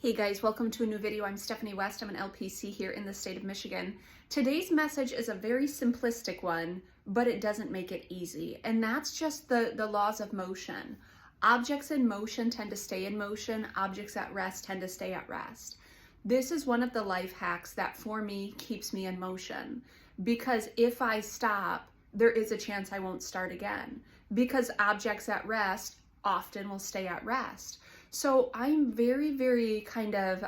Hey guys, welcome to a new video. I'm Stephanie West. I'm an LPC here in the state of Michigan. Today's message is a very simplistic one, but it doesn't make it easy. And that's just the laws of motion. Objects in motion tend to stay in motion. Objects at rest tend to stay at rest. This is one of the life hacks that for me keeps me in motion. Because if I stop, there is a chance I won't start again. Because objects at rest often will stay at rest. So I'm very kind of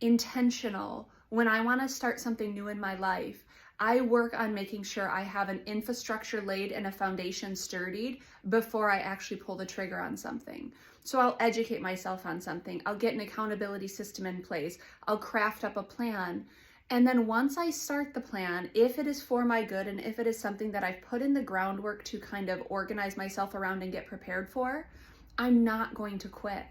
intentional when I want to start something new in my life. I work on making sure I have an infrastructure laid and a foundation sturdied before I actually pull the trigger on something. So I'll educate myself on something. I'll get an accountability system in place. I'll craft up a plan. And then once I start the plan, if it is for my good and if it is something that I've put in the groundwork to kind of organize myself around and get prepared for, I'm not going to quit.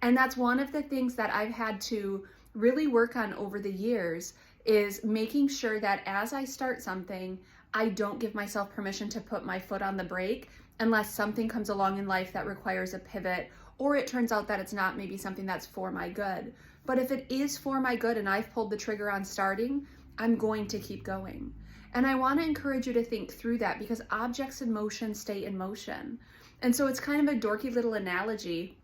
And that's one of the things that I've had to really work on over the years, is making sure that as I start something, I don't give myself permission to put my foot on the brake unless something comes along in life that requires a pivot, or it turns out that it's not maybe something that's for my good. But if it is for my good and I've pulled the trigger on starting, I'm going to keep going. And I want to encourage you to think through that, because objects in motion stay in motion. And so it's kind of a dorky little analogy,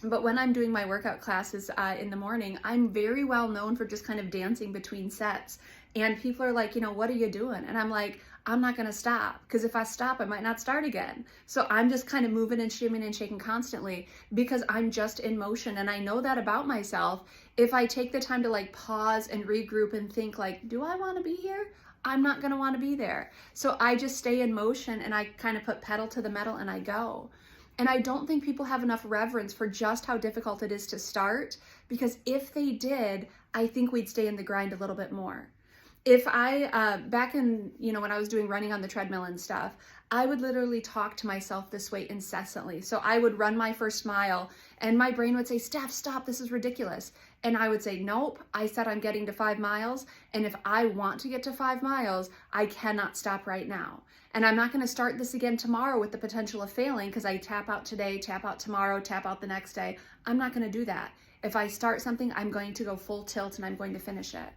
but when I'm doing my workout classes in the morning, I'm very well known for just kind of dancing between sets. And people are like, what are you doing? And I'm like, I'm not going to stop, because if I stop, I might not start again. So I'm just kind of moving and shimming and shaking constantly because I'm just in motion. And I know that about myself. If I take the time to like pause and regroup and think like, do I want to be here? I'm not going to want to be there. So I just stay in motion and I kind of put pedal to the metal and I go. And I don't think people have enough reverence for just how difficult it is to start, because if they did, I think we'd stay in the grind a little bit more. If I, back in, when I was doing running on the treadmill and stuff, I would literally talk to myself this way incessantly. So I would run my first mile and my brain would say, Steph, stop, this is ridiculous. And I would say, nope, I said I'm getting to 5 miles. And if I want to get to 5 miles, I cannot stop right now. And I'm not going to start this again tomorrow with the potential of failing because I tap out today, tap out tomorrow, tap out the next day. I'm not going to do that. If I start something, I'm going to go full tilt and I'm going to finish it.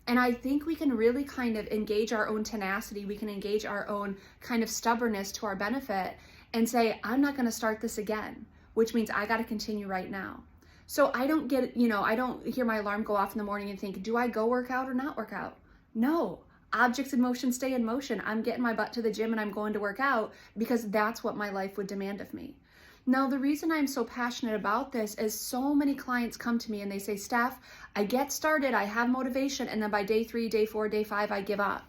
And I think we can really kind of engage our own tenacity. We can engage our own kind of stubbornness to our benefit and say, I'm not going to start this again, which means I got to continue right now. So I don't get, I don't hear my alarm go off in the morning and think, do I go work out or not work out? No. Objects in motion stay in motion. I'm getting my butt to the gym and I'm going to work out because that's what my life would demand of me. Now, the reason I'm so passionate about this is so many clients come to me and they say, Steph, I get started, I have motivation, and then by day 3, day 4, day 5, I give up.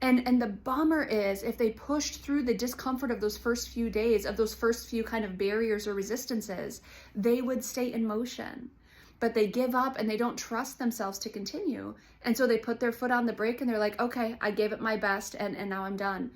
And the bummer is if they pushed through the discomfort of those first few days, of those first few kind of barriers or resistances, they would stay in motion. But they give up and they don't trust themselves to continue. And so they put their foot on the brake and they're like, okay, I gave it my best and now I'm done.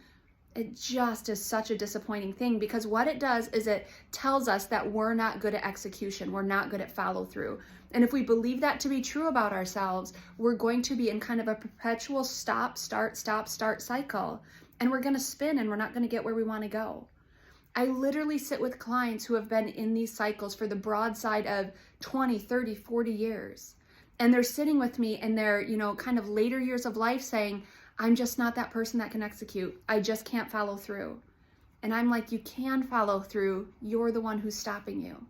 It just is such a disappointing thing, because what it does is it tells us that we're not good at execution. We're not good at follow through. And if we believe that to be true about ourselves, we're going to be in kind of a perpetual stop, start cycle. And we're going to spin and we're not going to get where we want to go. I literally sit with clients who have been in these cycles for the broadside of 20, 30, 40 years. And they're sitting with me in their, kind of later years of life saying, I'm just not that person that can execute. I just can't follow through. And I'm like, you can follow through. You're the one who's stopping you.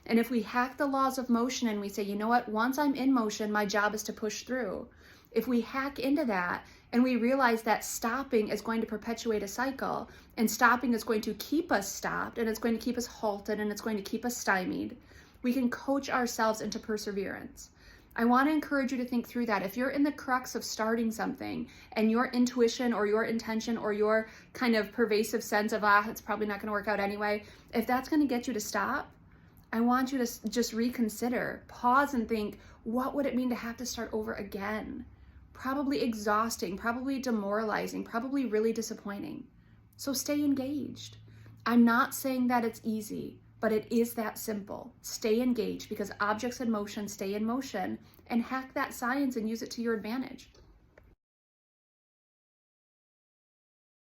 And if we hack the laws of motion and we say, you know what, once I'm in motion, my job is to push through. If we hack into that and we realize that stopping is going to perpetuate a cycle, and stopping is going to keep us stopped, and it's going to keep us halted, and it's going to keep us stymied, we can coach ourselves into perseverance. I want to encourage you to think through that. If you're in the crux of starting something and your intuition or your intention or your kind of pervasive sense of, it's probably not going to work out anyway, if that's going to get you to stop, I want you to just reconsider, pause and think, what would it mean to have to start over again? Probably exhausting, probably demoralizing, probably really disappointing. So stay engaged. I'm not saying that it's easy, but it is that simple. Stay engaged, because objects in motion stay in motion, and hack that science and use it to your advantage.